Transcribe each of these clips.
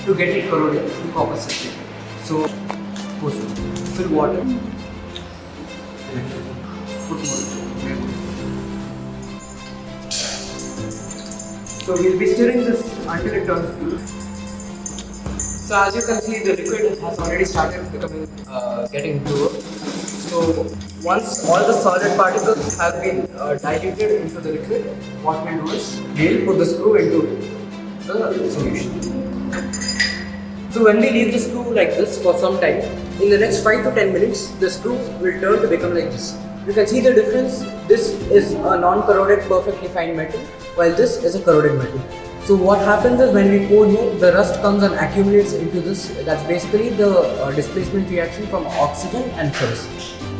to get it corroded in copper system. So, fill water. Put more. So we'll be stirring this until it turns blue. So as you can see, the liquid has already started becoming getting bluer. So once all the solid particles have been diluted into the liquid, what we'll do is we'll put the screw into the solution. So when we leave the screw like this for some time, in the next 5 to 10 minutes, the screw will turn to become like this. You can see the difference. This is a non-corroded, perfectly fine metal, while this is a corroded metal. So what happens is when we pour here, the rust comes and accumulates into this. That's basically the displacement reaction from oxygen and ferrous.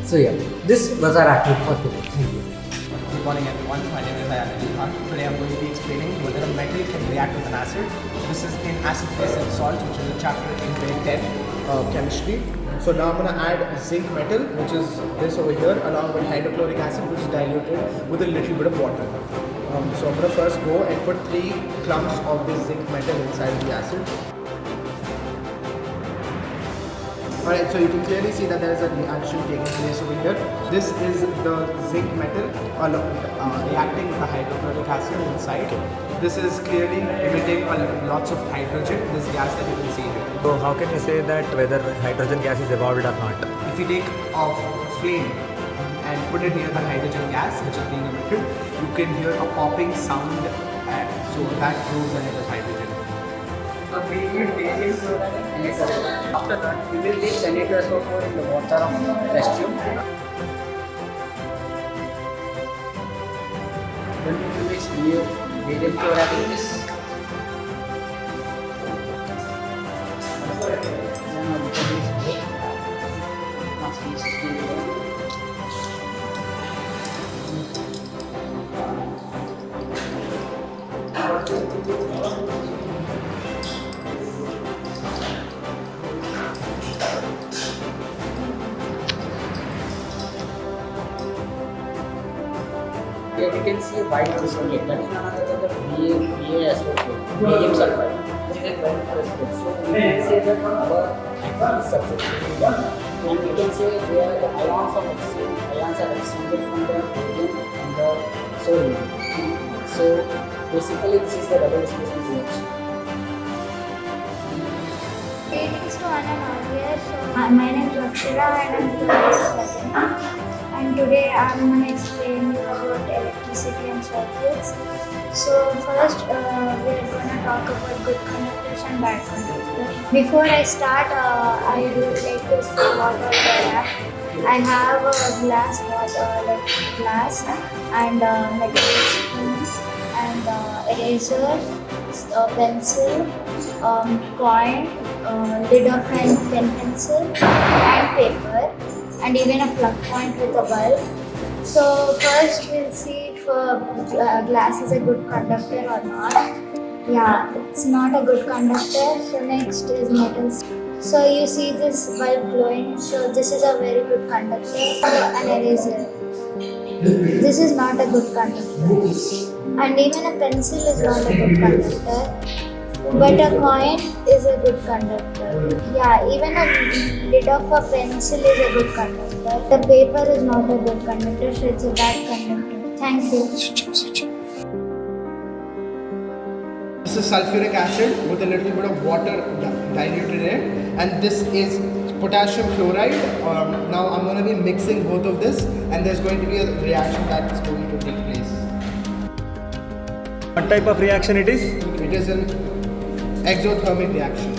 So yeah, this was our active for today. Thank you. Good morning everyone, my name is Hyderabad. Today I'm going to be explaining whether a metal can react with an acid. This is in acid, base and salt, which is a chapter in grade 10 chemistry. So now I'm going to add zinc metal, which is this over here, along with hydrochloric acid, which is diluted with a little bit of water. So I'm going to first go and put 3 clumps of this zinc metal inside the acid. Alright, so you can clearly see that there is a reaction taking place over here. This is the zinc metal reacting with the hydrochloric acid inside. This is clearly emitting lots of hydrogen, this gas that you can see here. So how can you say that whether hydrogen gas is evolved or not? If you take a flame and put it near the hydrogen gas which is being emitted, you can hear a popping sound, and so that proves that it is hydrogen. We will take after that, we will take N2SO4 in the water of test tube. Then we will mix medium chloride in this. Here we can see a white crystal that is none other than the BaSO4, medium sulfide, which is a very crystal. So we can say that our atom is successfully done. And we can say where the ions are exchanged from the medium and the sodium. So basically this is the double displacement reaction. Greetings to one and all here. So my name is Lakshira and I'm from grade 7. And today I'm going to explain you about electricity and circuits. So first we are going to talk about good conductors and bad conductors. Before I start, I would like to say what all I have. I have a glass bottle, like glass, and metal spoons, and eraser, pencil, coin, lid of a pen pencil, and paper, and even a plug point with a bulb. So first we'll see if glass is a good conductor or not. Yeah, it's not a good conductor. So next is metals. So you see this bulb glowing. So this is a very good conductor. So an eraser. This is not a good conductor. And even a pencil is not a good conductor. But a coin is a good conductor. Yeah, even a lid of a pencil is a good conductor. The paper is not a good conductor, so it's a bad conductor. Thank you. This is sulfuric acid with a little bit of water diluted in it, and this is potassium chloride. Now I'm going to be mixing both of this, and there's going to be a reaction that is going to take place. What type of reaction it is? It is an exothermic reaction.